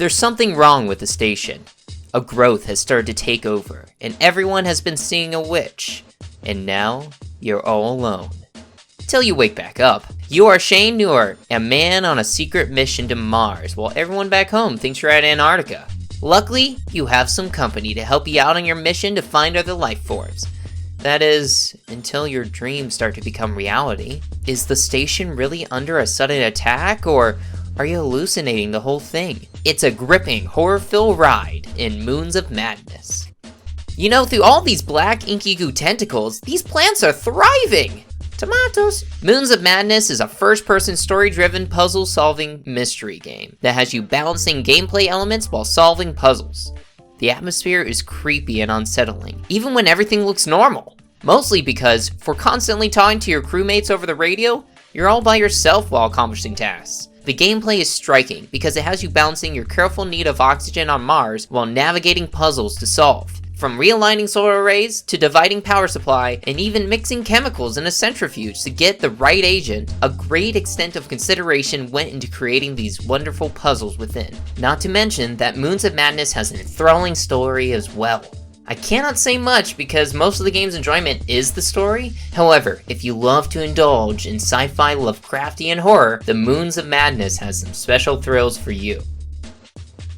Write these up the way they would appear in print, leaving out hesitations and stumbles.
There's something wrong with the station. A growth has started to take over, and everyone has been seeing a witch. And now, you're all alone. Till you wake back up. You are Shane Newer, a man on a secret mission to Mars, while everyone back home thinks you're at Antarctica. Luckily, you have some company to help you out on your mission to find other life forms. That is, until your dreams start to become reality. Is the station really under a sudden attack, or are you hallucinating the whole thing? It's a gripping, horror-filled ride in Moons of Madness. You know, through all these black inky goo tentacles, these plants are thriving! Tomatoes! Moons of Madness is a first-person story-driven puzzle-solving mystery game that has you balancing gameplay elements while solving puzzles. The atmosphere is creepy and unsettling, even when everything looks normal. Mostly because, for constantly talking to your crewmates over the radio, you're all by yourself while accomplishing tasks. The gameplay is striking because it has you balancing your careful need of oxygen on Mars while navigating puzzles to solve. From realigning solar arrays, to dividing power supply, and even mixing chemicals in a centrifuge to get the right agent, a great extent of consideration went into creating these wonderful puzzles within. Not to mention that Moons of Madness has an enthralling story as well. I cannot say much because most of the game's enjoyment is the story. However, if you love to indulge in sci-fi, Lovecraftian horror, the Moons of Madness has some special thrills for you.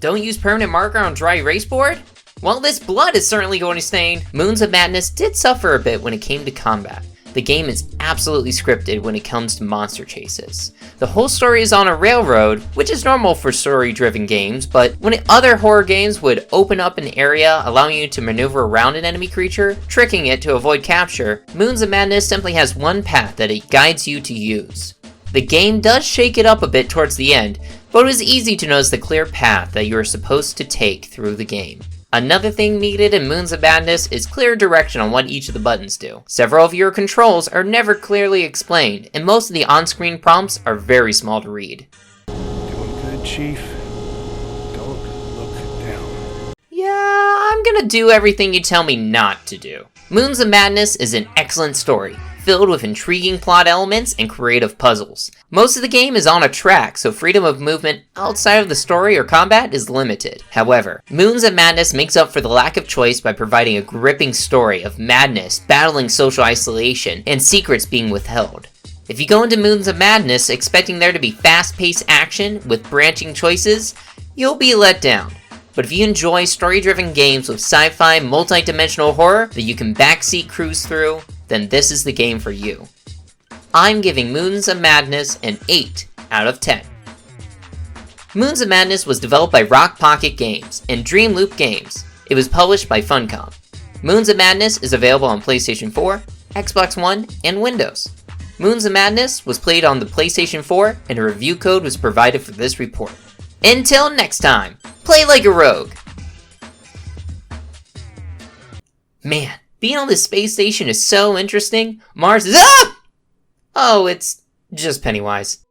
Don't use permanent marker on dry erase board? Well, this blood is certainly going to stain. Moons of Madness did suffer a bit when it came to combat. The game is absolutely scripted when it comes to monster chases. The whole story is on a railroad, which is normal for story-driven games, but when other horror games would open up an area allowing you to maneuver around an enemy creature, tricking it to avoid capture, Moons of Madness simply has one path that it guides you to use. The game does shake it up a bit towards the end, but it was easy to notice the clear path that you are supposed to take through the game. Another thing needed in Moons of Madness is clear direction on what each of the buttons do. Several of your controls are never clearly explained, and most of the on-screen prompts are very small to read. Doing good, Chief. Don't look down. Yeah, I'm gonna do everything you tell me not to do. Moons of Madness is an excellent story, filled with intriguing plot elements and creative puzzles. Most of the game is on a track, so freedom of movement outside of the story or combat is limited. However, Moons of Madness makes up for the lack of choice by providing a gripping story of madness, battling social isolation, and secrets being withheld. If you go into Moons of Madness expecting there to be fast-paced action with branching choices, you'll be let down. But if you enjoy story-driven games with sci-fi, multi-dimensional horror that you can backseat cruise through, then this is the game for you. I'm giving Moons of Madness an 8 out of 10. Moons of Madness was developed by Rock Pocket Games and Dream Loop Games. It was published by Funcom. Moons of Madness is available on PlayStation 4, Xbox One, and Windows. Moons of Madness was played on the PlayStation 4, and a review code was provided for this report. Until next time, play like a rogue! Man, being on this space station is so interesting. Mars is up! Oh, it's just Pennywise.